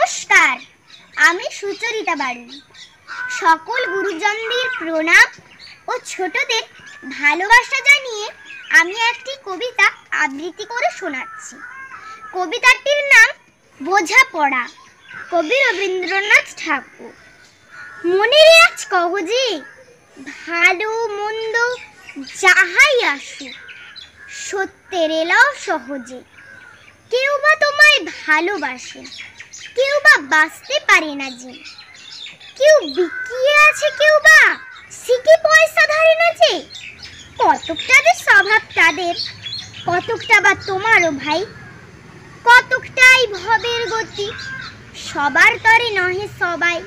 নমস্কার, আমি সুচরিতা বাড়ি। সকল গুরুজনদের প্রণাম ও ছোটদের ভালোবাসা জানিয়ে আমি একটি কবিতা আবৃত্তি করে শোনাচ্ছি। কবিতাটির নাম বোঝাপড়া, কবি রবীন্দ্রনাথ ঠাকুর। মনের আজ কহ যে ভালো মন্দ যাহাই আসুক, সত্যের এলাও সহজে। কেউ বা তোমায় ভালোবাসে, কেউ বা বাঁচতে পারে না যে। কেউ বিকিয়ে আছে, কেউ বা সিকি পয়সা ধারে না যে। কতকটাদের স্বভাব তাদের, কতকটা বা তোমারও ভাই। কতকটাই ভবের গতি, সবার তরে নহে সবাই।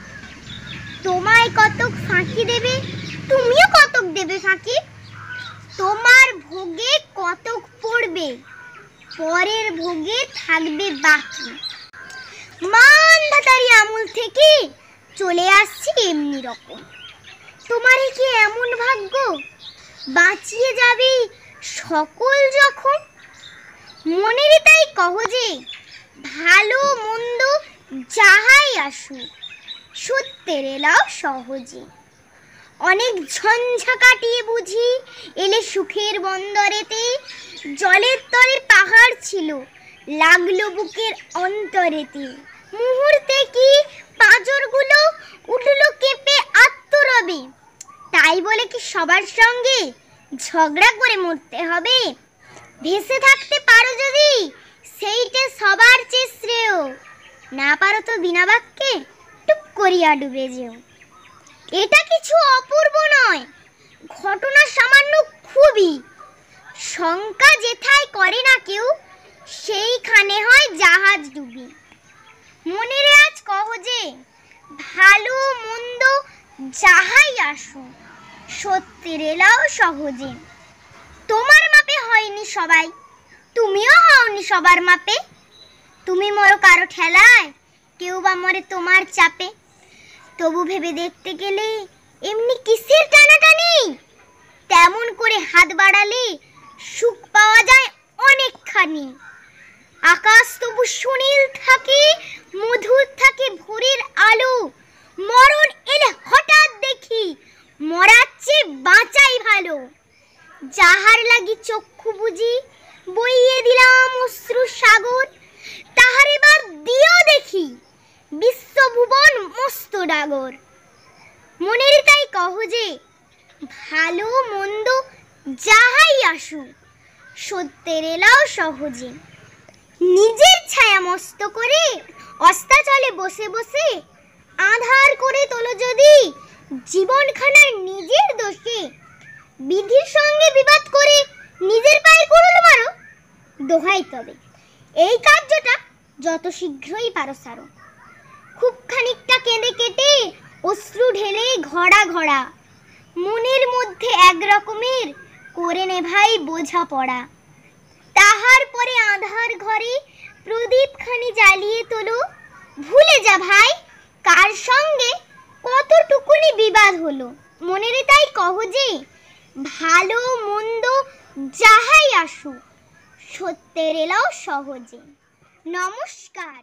তোমায় কতক ফাঁকি দেবে, তুমিও কতক দেবে ফাঁকি। তোমার ভোগে কতক পড়বে, পরের ভোগে থাকবে বাকি। মানধাতারি আমূল থেকে চলে আসছি এমনি রকম। তোমারই কি এমন ভাগ্য, বাঁচিয়ে যাবে সকল যখন। মনের তাই কহ যে ভালো মন্দ যাহাই আসুক, সত্যের এলাও সহজে। অনেক ঝঞ্ঝা কাটিয়ে বুঝি এলে সুখের বন্দরেতে। জলের তরে পাহাড় ছিল, লাগলো বুকের অন্তরেতে। মুহূর্তে কি পাঁজরগুলো উঠলো কেঁপে আত্মরবে। তাই বলে কি সবার সঙ্গে ঝগড়া করে মরতে হবে? ভেসে থাকতে পারো যদি, সেইটা সবার চেয়ে শ্রেয়। না পারো তো বিনা বাক্যে টুক করিয়া ডুবে যেও। এটা কিছু অপূর্ব নয়, ঘটনা সামান্য খুবই। শঙ্কা যেথায় করে না কেউ, সেইখানে হয় জাহাজ ডুবি। মনের আজ কহ যে ভালো মন্দ যাহাই আসুক, সত্যের এলাও সহজে। তোমার মাপে হয়নি সবাই, তুমিও হওনি সবার মাপে। তুমি মরো কারো ঠেলায়, কেউ বা মরে তোমার চাপে। তবু ভেবে দেখতে গেলে এমনি কিসের টানাটানি। তেমন করে হাত বাড়ালে সুখ পাওয়া যায় অনেকখানি। আকাশ তবু সুনীল থাকে, মধুর থাকে ভোরের আলো। মরণ এলে হঠাৎ দেখি, মরার চেয়ে বাঁচাই ভালো। যাহার লাগি চক্ষু বুঝি বইয়ে দিলাম অশ্রু সাগর, তাহার এবার দিও দেখি বিশ্বভুবন মস্ত ডাগর। মনের তাই কহ যে ভালো মন্দ যাহাই আসুক, সত্যের এলাও সহজে। নিজের ছায়া মস্ত করে অস্তাচলে বসে বসে আধার করে তোলো যদি জীবনখানার নিজের দোষে। বিধির সঙ্গে বিবাদ করে নিজের পায়ে কুড়ুল মারো, দোহাই তবে এই কার্যটা যত শীঘ্রই পারো সারো। খুব খানিকটা কেঁদে কেটে অশ্রু ঢেলে ঘড়া ঘড়া, মনের মধ্যে এক রকমের করে নে ভাই বোঝাপড়া। তাহার পরে আধার ঘরে প্রদীপ খানি জ্বালিয়ে তোলো। ভুলে যা ভাই কার সঙ্গে কতটুকুনি বিবাদ হলো। মনের তাই কহ যে ভালো মন্দ যাহাই আসুক, সত্যের এলাও সহজে। নমস্কার।